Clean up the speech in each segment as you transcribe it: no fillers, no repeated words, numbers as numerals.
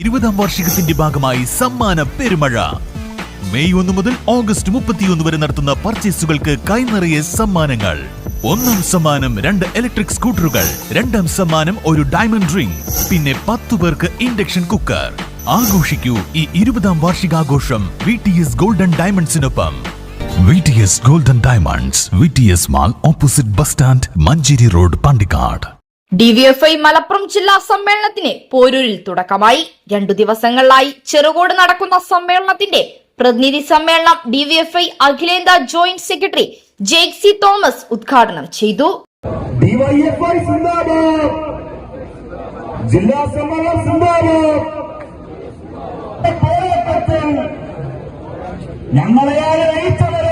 20ാം വാർഷികത്തിന്റെ ഭാഗമായി സമ്മാന പെരുമഴ. മെയ് 1 മുതൽ ഓഗസ്റ്റ് 31 വരെ നടത്തുന്ന പർച്ചേസുകൾക്ക് കൈനിറയെ സമ്മാനങ്ങൾ. 1ാം സമ്മാനം 2 ഇലക്ട്രിക് സ്കൂട്ടറുകൾ, 2ാം സമ്മാനം ഒരു ഡയമണ്ട് റിംഗ്, പിന്നെ 10 പേർക്ക് ഇൻഡക്ഷൻ കുക്കർ. ആഘോഷിക്കൂ ഈ 20ാം വാർഷികാഘോഷം VTS ഗോൾഡൻ ഡയമണ്ട്സിനൊപ്പം. VTS golden diamonds, VTS mall, opposite bus stand, Manjeri road, Pandikkad. DYFI Malappuram ജില്ലാ സമ്മേളനത്തിന് പോരൂരിൽ തുടക്കമായി. 2 ദിവസങ്ങളിലായി ചെറുകോട് നടക്കുന്ന സമ്മേളനത്തിന്റെ പ്രതിനിധി സമ്മേളനം DYFI അഖിലേന്ത്യാ ജോയിന്റ് സെക്രട്ടറി ജെയ്സി തോമസ് ഉദ്ഘാടനം ചെയ്തു. DYFI സിന്ദാബാദ്, ജില്ലാ സമ്മേളനം സിന്ദാബാദ്. ഞങ്ങളെ അറിയിച്ചവരെ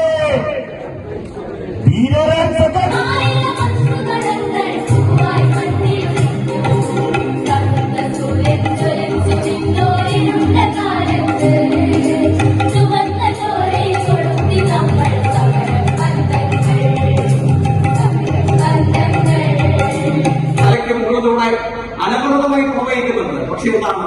അനവരതമായി പ്രവഹിക്കുന്നുണ്ട്. പക്ഷെ എന്താണ്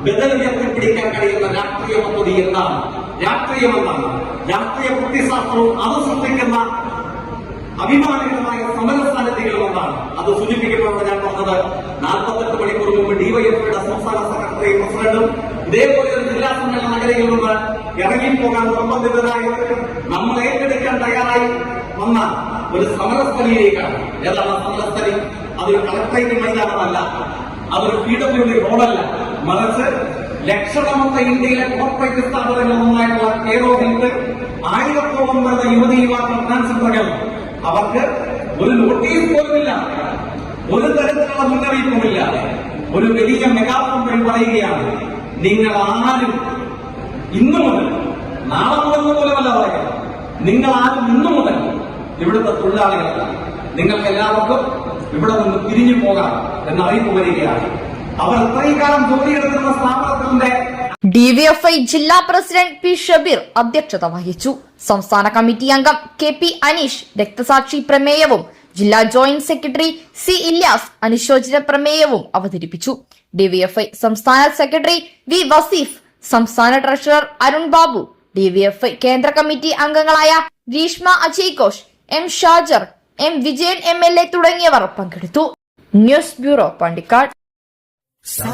ബദൽ ഉയർത്തിപ്പിടിക്കാൻ കഴിയുന്ന രാഷ്ട്രീയ പദ്ധതി എന്താണ്? രാഷ്ട്രീയം എന്താണ്? രാഷ്ട്രീയ പ്രത്യശാസ്ത്രവും അത് സൃഷ്ടിക്കുന്ന അഭിമാനകരമായ സമര സാന്നിധ്യങ്ങളും എന്താണ്? അത് സൂചിപ്പിക്കുമ്പോഴാണ് ഞാൻ പറഞ്ഞത് 48 മണിക്കൂർ മുമ്പ് DYFIയുടെ സംസ്ഥാന സെക്രട്ടറി പ്രസിഡന്റും ഇതേപോലെ ഒരു ജില്ലാ സമ്മേളന നഗരിയിൽ നിന്ന് ഇറങ്ങിപ്പോകാൻ നിർബന്ധിതരായി നമ്മൾ ഏറ്റെടുക്കാൻ തയ്യാറായി വന്ന ഒരു സമരസ്ഥലിയിലേക്കാണ്. ഏതാണ് സമരസ്ഥലി? അതൊരു കളക്ടറേറ്റ് മൈതാനമല്ല, അതൊരു PWD റോഡല്ല, മറിച്ച് ലക്ഷണമൊത്ത ഇന്ത്യയിലെ കോർപ്പറേറ്റ് സ്ഥാപനങ്ങളൊന്നായിട്ടുള്ള കെയർ ഓഫ് ഹെൽത്ത് 1000ഓളം വരുന്ന യുവതി യുവാക്കൾ ട്രാൻസ്ഫറുകൾ. അവർക്ക് ഒരു നോട്ടീസ് പോലുമില്ല, ഒരു തരത്തിലുള്ള മുന്നറിയിപ്പുമില്ലാതെ ഒരു വലിയ മെഗാഫോൺ വഴി പറയുകയാണ്, നിങ്ങൾ ആരും ഇന്നു മുതൽ, നാളെ മുതൽ പോലുമല്ല പറയുക, നിങ്ങൾ ആരും ഇന്നു മുതൽ ഇവിടുത്തെ തൊഴിലാളികളല്ല, നിങ്ങൾക്ക് എല്ലാവർക്കും ഇവിടെ നിന്ന് പിരിഞ്ഞു പോകാം എന്ന അറിയിപ്പ് വരികയാണ്. അവർ ഇത്രയും കാലം ജോലിയെടുക്കുന്ന സ്ഥാപനത്തിന്റെ DYFI ജില്ലാ പ്രസിഡന്റ് P ഷബീർ അധ്യക്ഷത വഹിച്ചു. സംസ്ഥാന കമ്മിറ്റി അംഗം KP അനീഷ് രക്തസാക്ഷി പ്രമേയവും ജില്ലാ ജോയിന്റ് സെക്രട്ടറി C ഇല്യാസ് അനുശോചന പ്രമേയവും അവതരിപ്പിച്ചു. DYFI സംസ്ഥാന സെക്രട്ടറി V വസീഫ്, സംസ്ഥാന ട്രഷറർ അരുൺ ബാബു, DYFI കേന്ദ്ര കമ്മിറ്റി അംഗങ്ങളായ Greeshma Ajay Ghosh, M Shajar, M Vijayan MLA തുടങ്ങിയവർ പങ്കെടുത്തു. News bureau, Pandikkad. Sa